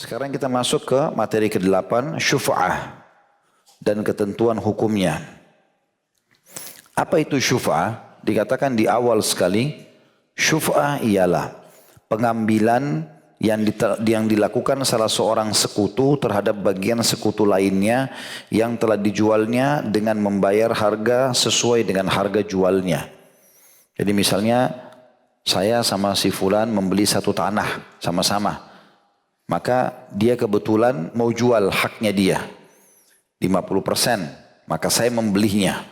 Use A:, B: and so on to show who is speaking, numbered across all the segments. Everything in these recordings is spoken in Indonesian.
A: Sekarang kita masuk ke materi ke-8, syuf'ah dan ketentuan hukumnya. Apa itu syuf'ah? Dikatakan di awal sekali, syuf'ah ialah pengambilan yang dilakukan salah seorang sekutu terhadap bagian sekutu lainnya yang telah dijualnya dengan membayar harga sesuai dengan harga jualnya. Jadi misalnya saya sama si fulan membeli satu tanah sama-sama. Maka dia kebetulan mau jual haknya dia 50%, maka saya membelinya.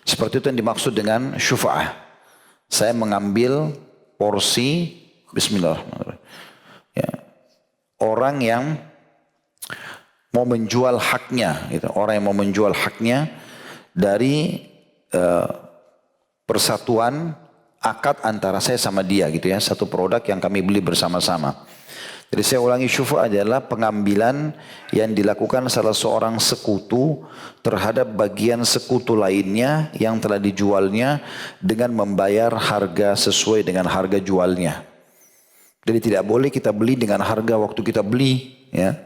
A: Seperti itu yang dimaksud dengan syufa'ah. Saya mengambil porsi, bismillahirrahmanirrahim, ya, orang yang mau menjual haknya, gitu. Orang yang mau menjual haknya dari persatuan akad antara saya sama dia, gitu ya, satu produk yang kami beli bersama-sama. Jadi saya ulangi, syufa'ah adalah pengambilan yang dilakukan salah seorang sekutu terhadap bagian sekutu lainnya yang telah dijualnya dengan membayar harga sesuai dengan harga jualnya. Jadi tidak boleh kita beli dengan harga waktu kita beli, ya.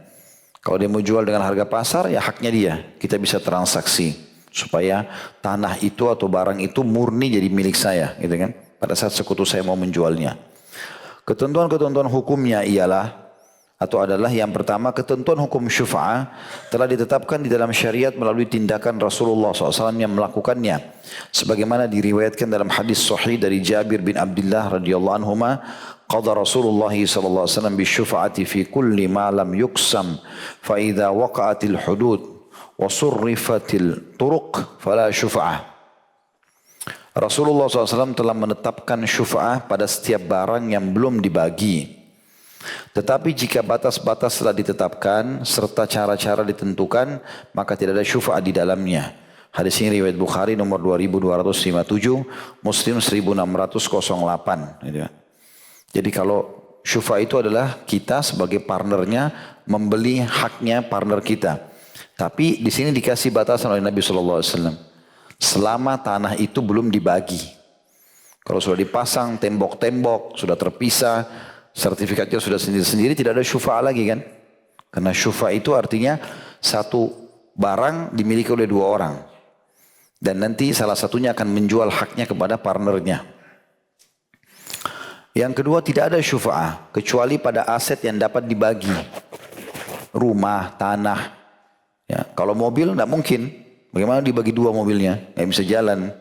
A: Kalau dia mau jual dengan harga pasar, ya haknya dia. Kita bisa transaksi supaya tanah itu atau barang itu murni jadi milik saya, gitu kan. Pada saat sekutu saya mau menjualnya. Ketentuan-ketentuan hukumnya ialah atau adalah yang pertama, ketentuan hukum syufa'ah telah ditetapkan di dalam syariat melalui tindakan Rasulullah SAW yang melakukannya. Sebagaimana diriwayatkan dalam hadis sahih dari Jabir bin Abdullah radhiyallahu anhuma, qada Rasulullah SAW bisyufa'ati fi kulli ma lam yuqsam fa idza waqa'atil hudud wa surrifatil turuq fala syufa'ah. Rasulullah SAW telah menetapkan syufa'ah pada setiap barang yang belum dibagi. Tetapi jika batas-batas telah ditetapkan serta cara-cara ditentukan, maka tidak ada syufa'ah di dalamnya. Hadis ini riwayat Bukhari nomor 2257, Muslim 1608. Jadi kalau syufa'ah itu adalah kita sebagai partnernya membeli haknya partner kita. Tapi di sini dikasih batasan oleh Nabi SAW. Selama tanah itu belum dibagi. Kalau sudah dipasang tembok-tembok, sudah terpisah, sertifikatnya sudah sendiri-sendiri, tidak ada syufa'ah lagi kan. Karena syufa'ah itu artinya satu barang dimiliki oleh dua orang. Dan nanti salah satunya akan menjual haknya kepada partnernya. Yang kedua, tidak ada syufa'ah kecuali pada aset yang dapat dibagi. Rumah, tanah. Ya, kalau mobil tidak mungkin. Bagaimana dibagi dua mobilnya? Nggak bisa jalan.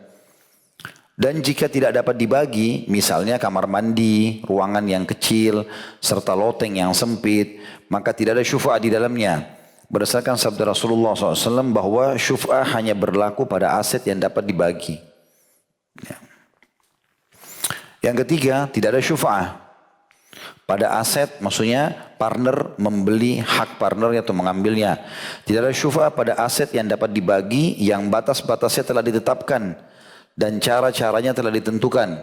A: Dan jika tidak dapat dibagi, misalnya kamar mandi, ruangan yang kecil, serta loteng yang sempit, maka tidak ada syufa'ah di dalamnya. Berdasarkan sabda Rasulullah SAW bahwa syufa'ah hanya berlaku pada aset yang dapat dibagi. Ya. Yang ketiga, tidak ada syufa'ah pada aset, maksudnya partner membeli hak partnernya atau mengambilnya. Tidak ada syufa'ah pada aset yang dapat dibagi yang batas-batasnya telah ditetapkan dan cara-caranya telah ditentukan.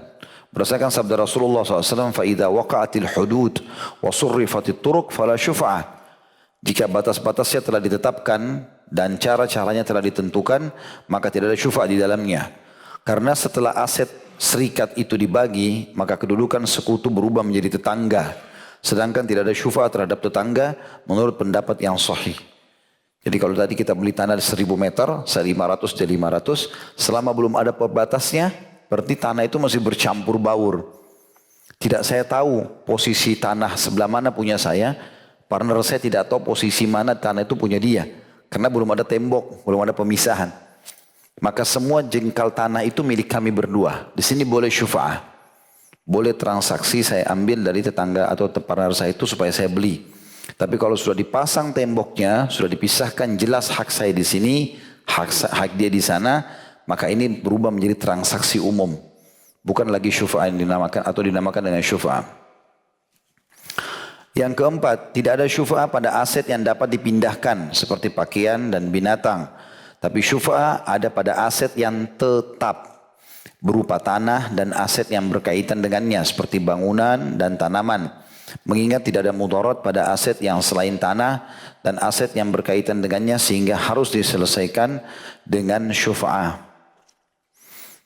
A: Berdasarkan sabda Rasulullah SAW, فَإِذَا وَقَعَتِ الْحُدُودِ وَصُرِّفَتِ الطُّرُقِ فَلَا شُفَعَةِ. Jika batas-batasnya telah ditetapkan dan cara-caranya telah ditentukan, maka tidak ada syufa'ah di dalamnya. Karena setelah aset serikat itu dibagi, maka kedudukan sekutu berubah menjadi tetangga. Sedangkan tidak ada syufa'ah terhadap tetangga menurut pendapat yang sahih. Jadi kalau tadi kita beli tanah 1000 meter, saya 500 jadi 500, selama belum ada pembatasnya, berarti tanah itu masih bercampur baur. Tidak saya tahu posisi tanah sebelah mana punya saya, partner saya tidak tahu posisi mana tanah itu punya dia. Karena belum ada tembok, belum ada pemisahan. Maka semua jengkal tanah itu milik kami berdua. Di sini boleh syufa'ah. Boleh transaksi saya ambil dari tetangga atau partner saya itu supaya saya beli. Tapi kalau sudah dipasang temboknya, sudah dipisahkan jelas hak saya di sini, hak dia di sana, maka ini berubah menjadi transaksi umum. Bukan lagi syufa'ah yang dinamakan atau dinamakan dengan syufa'ah. Yang keempat, tidak ada syufa'ah pada aset yang dapat dipindahkan seperti pakaian dan binatang. Tapi syufa'ah ada pada aset yang tetap berupa tanah dan aset yang berkaitan dengannya seperti bangunan dan tanaman. Mengingat tidak ada mudarat pada aset yang selain tanah dan aset yang berkaitan dengannya sehingga harus diselesaikan dengan syufa'ah.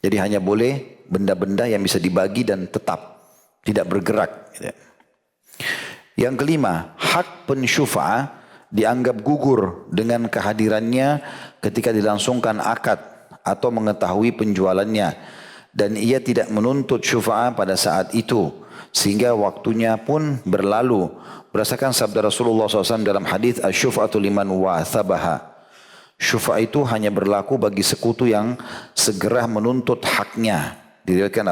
A: Jadi hanya boleh benda-benda yang bisa dibagi dan tetap tidak bergerak. Yang kelima, hak pensyufa'ah dianggap gugur dengan kehadirannya ketika dilangsungkan akad atau mengetahui penjualannya, dan ia tidak menuntut syufa'ah pada saat itu sehingga waktunya pun berlalu, berdasarkan sabda Rasulullah SAW dalam hadis asy-syuf'atu liman wathabaha. Syufa'ah itu hanya berlaku bagi sekutu yang segera menuntut haknya. Diriwayatkan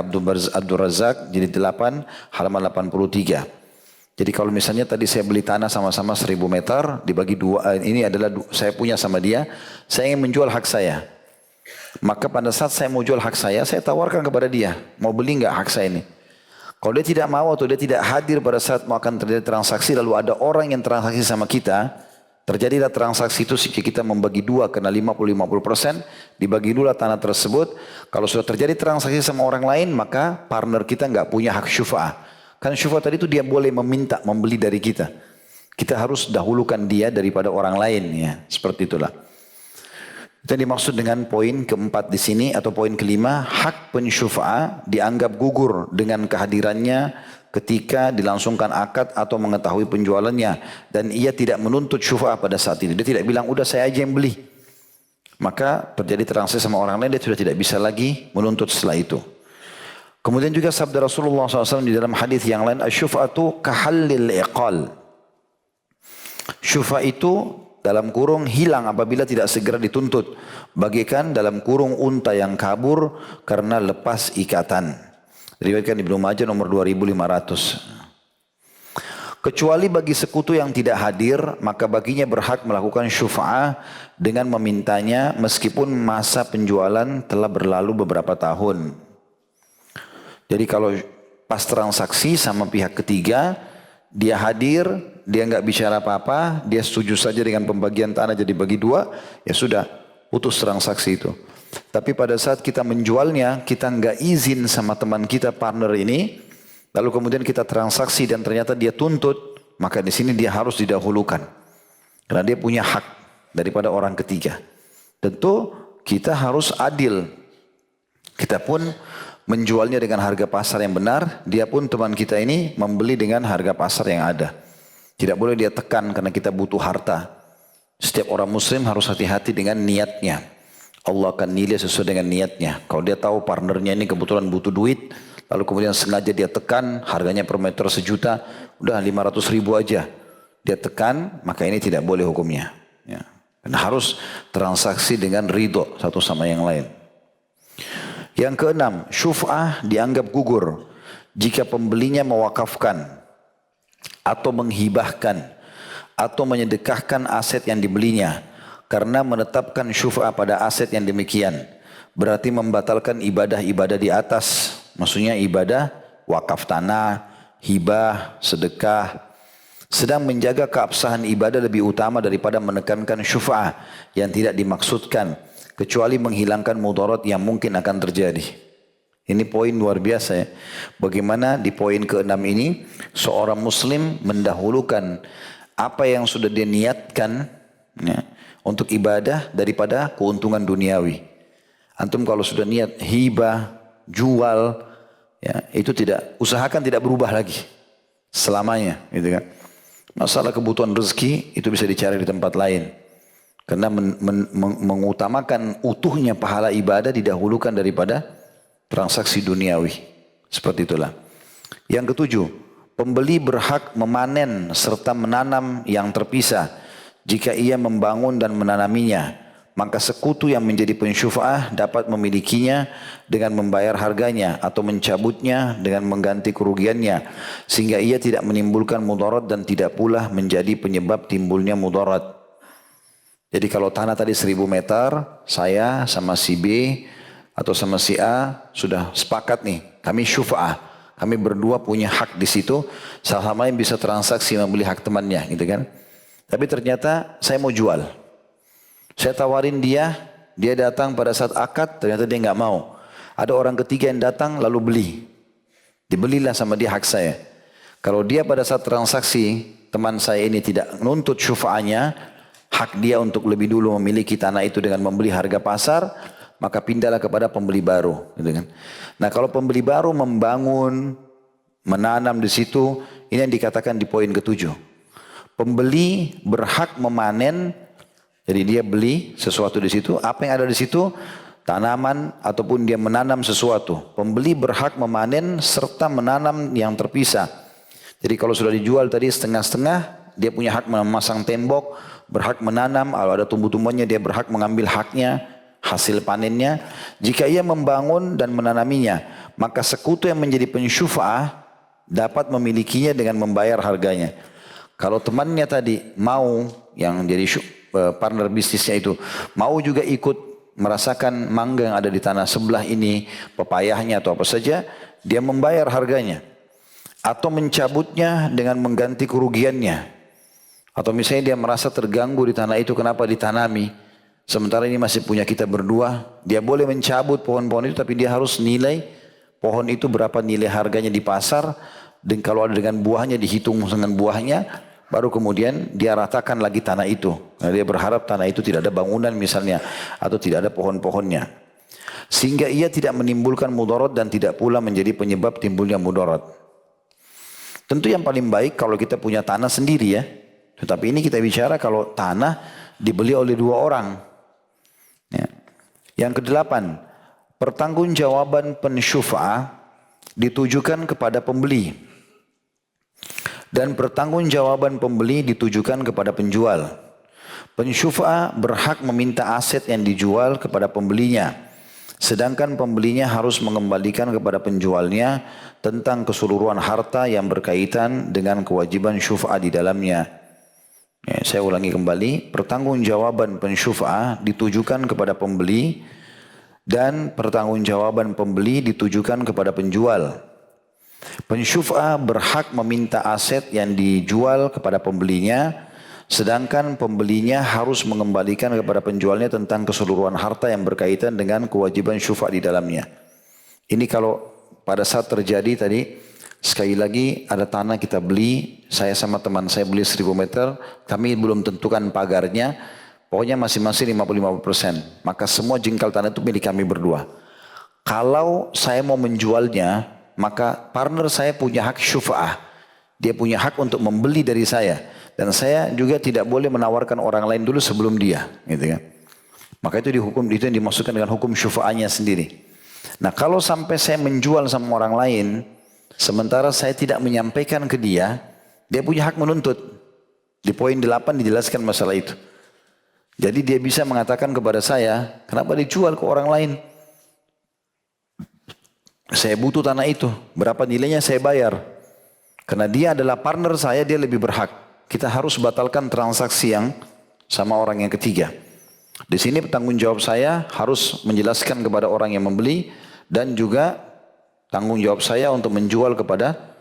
A: Abdul Razak jilid 8 halaman 83. Jadi kalau misalnya tadi saya beli tanah sama-sama 1000 meter, dibagi dua, ini adalah saya punya sama dia, saya ingin menjual hak saya. Maka pada saat saya mau jual hak saya tawarkan kepada dia, mau beli enggak hak saya ini? Kalau dia tidak mau atau dia tidak hadir pada saat mau akan terjadi transaksi, lalu ada orang yang transaksi sama kita, terjadilah transaksi itu jika kita membagi dua kena 50-50%, dibagi dulu tanah tersebut. Kalau sudah terjadi transaksi sama orang lain, maka partner kita enggak punya hak syufa'ah. Karena syufa'ah tadi itu dia boleh meminta membeli dari kita. Kita harus dahulukan dia daripada orang lain, ya. Seperti itulah. Itu yang dimaksud dengan poin keempat di sini atau poin kelima, hak pensyufa'ah dianggap gugur dengan kehadirannya ketika dilangsungkan akad atau mengetahui penjualannya, dan ia tidak menuntut syufa'ah pada saat itu. Dia tidak bilang udah saya aja yang beli. Maka terjadi transaksi sama orang lain, dia sudah tidak bisa lagi menuntut setelah itu. Kemudian juga sabda Rasulullah SAW di dalam hadis yang lain, asy-syuf'atu kahallil iqal. Syufa'ah itu dalam kurung hilang apabila tidak segera dituntut, bagaikan dalam kurung unta yang kabur karena lepas ikatan. Diriwayatkan Ibnu Majah nomor 2500. Kecuali bagi sekutu yang tidak hadir, maka baginya berhak melakukan syufa'ah dengan memintanya meskipun masa penjualan telah berlalu beberapa tahun. Jadi kalau pas transaksi sama pihak ketiga, dia hadir, dia enggak bicara apa-apa, dia setuju saja dengan pembagian tanah jadi bagi dua, ya sudah, putus transaksi itu. Tapi pada saat kita menjualnya, kita enggak izin sama teman kita, partner ini, lalu kemudian kita transaksi dan ternyata dia tuntut, maka di sini dia harus didahulukan. Karena dia punya hak daripada orang ketiga. Tentu kita harus adil. Kita pun menjualnya dengan harga pasar yang benar, dia pun teman kita ini membeli dengan harga pasar yang ada. Tidak boleh dia tekan karena kita butuh harta. Setiap orang muslim harus hati-hati dengan niatnya. Allah akan nilai sesuai dengan niatnya. Kalau dia tahu partnernya ini kebetulan butuh duit, lalu kemudian sengaja dia tekan, harganya per meter 1 juta, udah 500.000 aja. Dia tekan, maka ini tidak boleh hukumnya. Ya. Karena harus transaksi dengan ridho satu sama yang lain. Yang keenam, syuf'ah dianggap gugur jika pembelinya mewakafkan atau menghibahkan atau menyedekahkan aset yang dibelinya karena menetapkan syuf'ah pada aset yang demikian. Berarti membatalkan ibadah-ibadah di atas. Maksudnya ibadah wakaf tanah, hibah, sedekah. Sedang menjaga keabsahan ibadah lebih utama daripada menekankan syuf'ah yang tidak dimaksudkan, kecuali menghilangkan mudarat yang mungkin akan terjadi. Ini poin luar biasa ya. Bagaimana di poin ke-6 ini seorang muslim mendahulukan apa yang sudah dia niatkan ya, untuk ibadah daripada keuntungan duniawi. Antum kalau sudah niat hibah, jual, ya, itu tidak, usahakan tidak berubah lagi selamanya, gitu kan. Masalah kebutuhan rezeki itu bisa dicari di tempat lain. Karena mengutamakan utuhnya pahala ibadah didahulukan daripada transaksi duniawi. Seperti itulah. Yang ketujuh, pembeli berhak memanen serta menanam yang terpisah jika ia membangun dan menanaminya. Maka sekutu yang menjadi pensyufa'ah dapat memilikinya dengan membayar harganya atau mencabutnya dengan mengganti kerugiannya. Sehingga ia tidak menimbulkan mudarat dan tidak pula menjadi penyebab timbulnya mudarat. Jadi kalau tanah tadi 1000 meter, saya sama si B atau sama si A sudah sepakat nih, kami syufa'ah. Kami berdua punya hak di situ, sama lain bisa transaksi membeli hak temannya, gitu kan. Tapi ternyata saya mau jual. Saya tawarin dia, dia datang pada saat akad, ternyata dia nggak mau. Ada orang ketiga yang datang lalu beli. Dibelilah sama dia hak saya. Kalau dia pada saat transaksi, teman saya ini tidak menuntut syufa'ahnya, hak dia untuk lebih dulu memiliki tanah itu dengan membeli harga pasar, maka pindahlah kepada pembeli baru, gitu kan. Nah, kalau pembeli baru membangun, menanam di situ, ini yang dikatakan di poin ke-7. Pembeli berhak memanen, jadi dia beli sesuatu di situ, apa yang ada di situ, tanaman ataupun dia menanam sesuatu. Pembeli berhak memanen serta menanam yang terpisah. Jadi kalau sudah dijual tadi setengah-setengah, dia punya hak memasang tembok, berhak menanam, kalau ada tumbuh-tumbuhannya dia berhak mengambil haknya, hasil panennya. Jika ia membangun dan menanaminya, maka sekutu yang menjadi pensyufa'ah dapat memilikinya dengan membayar harganya. Kalau temannya tadi mau, yang jadi partner bisnisnya itu, mau juga ikut merasakan mangga yang ada di tanah sebelah ini, pepayahnya atau apa saja, dia membayar harganya. Atau mencabutnya dengan mengganti kerugiannya. Atau misalnya dia merasa terganggu di tanah itu, kenapa ditanami? Sementara ini masih punya kita berdua, dia boleh mencabut pohon-pohon itu, tapi dia harus nilai pohon itu berapa nilai harganya di pasar. Dan kalau ada dengan buahnya, dihitung dengan buahnya, baru kemudian dia ratakan lagi tanah itu. Nah, dia berharap tanah itu tidak ada bangunan misalnya, atau tidak ada pohon-pohonnya. Sehingga ia tidak menimbulkan mudarat dan tidak pula menjadi penyebab timbulnya mudarat. Tentu yang paling baik kalau kita punya tanah sendiri ya. Tetapi ini kita bicara kalau tanah dibeli oleh dua orang. Ya. Yang kedelapan, pertanggungjawaban pensyufa'ah ditujukan kepada pembeli. Dan pertanggungjawaban pembeli ditujukan kepada penjual. Pensyufa'ah berhak meminta aset yang dijual kepada pembelinya. Sedangkan pembelinya harus mengembalikan kepada penjualnya tentang keseluruhan harta yang berkaitan dengan kewajiban syufa'ah di dalamnya. Ya, saya ulangi kembali, pertanggungjawaban pensyufa'ah ditujukan kepada pembeli dan pertanggungjawaban pembeli ditujukan kepada penjual. Pensyufa'ah berhak meminta aset yang dijual kepada pembelinya, sedangkan pembelinya harus mengembalikan kepada penjualnya tentang keseluruhan harta yang berkaitan dengan kewajiban syufa'ah di dalamnya. Ini kalau pada saat terjadi tadi, sekali lagi ada tanah kita beli, saya sama teman saya beli 1000 meter, kami belum tentukan pagarnya, pokoknya masing-masing 55%. Maka semua jengkal tanah itu milik kami berdua. Kalau saya mau menjualnya, maka partner saya punya hak syufa'ah. Dia punya hak untuk membeli dari saya. Dan saya juga tidak boleh menawarkan orang lain dulu sebelum dia. Gitu kan. Maka itu dihukum, itu yang dimaksudkan dengan hukum syufa'ahnya sendiri. Nah kalau sampai saya menjual sama orang lain, sementara saya tidak menyampaikan ke dia, dia punya hak menuntut. Di poin 8 dijelaskan masalah itu. Jadi dia bisa mengatakan kepada saya, kenapa dijual ke orang lain? Saya butuh tanah itu, berapa nilainya saya bayar. Karena dia adalah partner saya, dia lebih berhak. Kita harus batalkan transaksi yang sama orang yang ketiga. Di sini tanggung jawab saya harus menjelaskan kepada orang yang membeli dan juga tanggung jawab saya untuk menjual kepada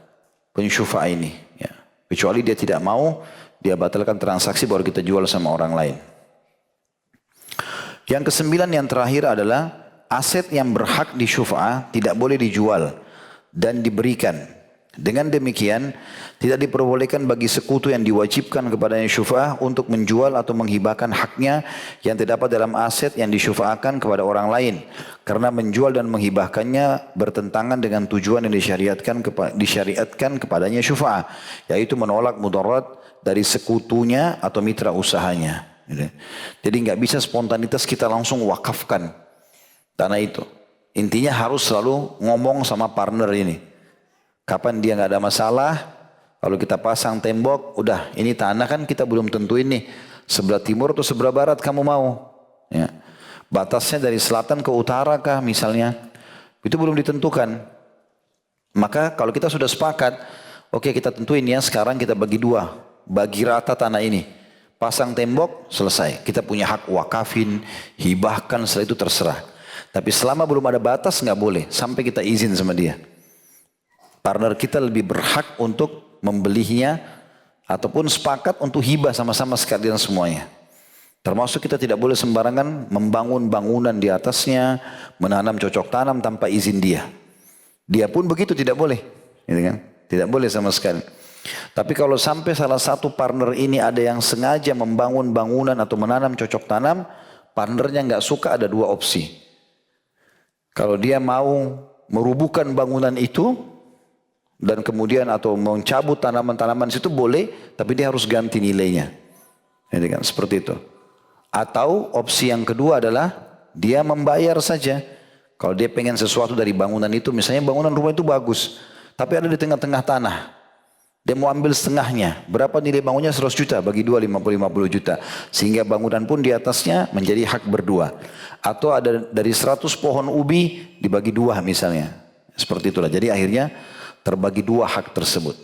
A: pensyufa'ah ini. Ya. Kecuali dia tidak mau, dia batalkan transaksi baru kita jual sama orang lain. Yang kesembilan yang terakhir adalah aset yang berhak di syufa'ah tidak boleh dijual dan diberikan. Dengan demikian, tidak diperbolehkan bagi sekutu yang diwajibkan kepadanya syufa'ah untuk menjual atau menghibahkan haknya yang terdapat dalam aset yang disyufa'ahkan kepada orang lain. Karena menjual dan menghibahkannya bertentangan dengan tujuan yang disyariatkan kepadanya syufa'ah, yaitu menolak mudarat dari sekutunya atau mitra usahanya. Jadi nggak bisa spontanitas kita langsung wakafkan tanah itu. Intinya harus selalu ngomong sama partner ini. Kapan dia nggak ada masalah, kalau kita pasang tembok, udah ini tanah kan kita belum tentuin nih. Sebelah timur atau sebelah barat kamu mau. Ya. Batasnya dari selatan ke utara kah misalnya. Itu belum ditentukan. Maka kalau kita sudah sepakat, oke kita tentuin ya sekarang kita bagi dua. Bagi rata tanah ini. Pasang tembok, selesai. Kita punya hak wakafin, hibahkan, setelah itu terserah. Tapi selama belum ada batas nggak boleh sampai kita izin sama dia. Partner kita lebih berhak untuk membelinya ataupun sepakat untuk hibah sama-sama sekalian semuanya. Termasuk kita tidak boleh sembarangan membangun bangunan di atasnya, menanam cocok tanam tanpa izin dia. Dia pun begitu tidak boleh, gitu kan? Tidak boleh sama sekali. Tapi kalau sampai salah satu partner ini ada yang sengaja membangun bangunan atau menanam cocok tanam, partnernya nggak suka, ada dua opsi. Kalau dia mau merubuhkan bangunan itu, dan kemudian atau mencabut tanaman-tanaman situ boleh, tapi dia harus ganti nilainya. Jadi kan seperti itu. Atau opsi yang kedua adalah dia membayar saja. Kalau dia pengen sesuatu dari bangunan itu, misalnya bangunan rumah itu bagus, tapi ada di tengah-tengah tanah. Dia mau ambil setengahnya. Berapa nilai bangunnya? 100 juta, bagi dua 50 juta. Sehingga bangunan pun di atasnya menjadi hak berdua. Atau ada dari 100 pohon ubi dibagi dua misalnya. Seperti itulah. Jadi akhirnya terbagi dua hak tersebut.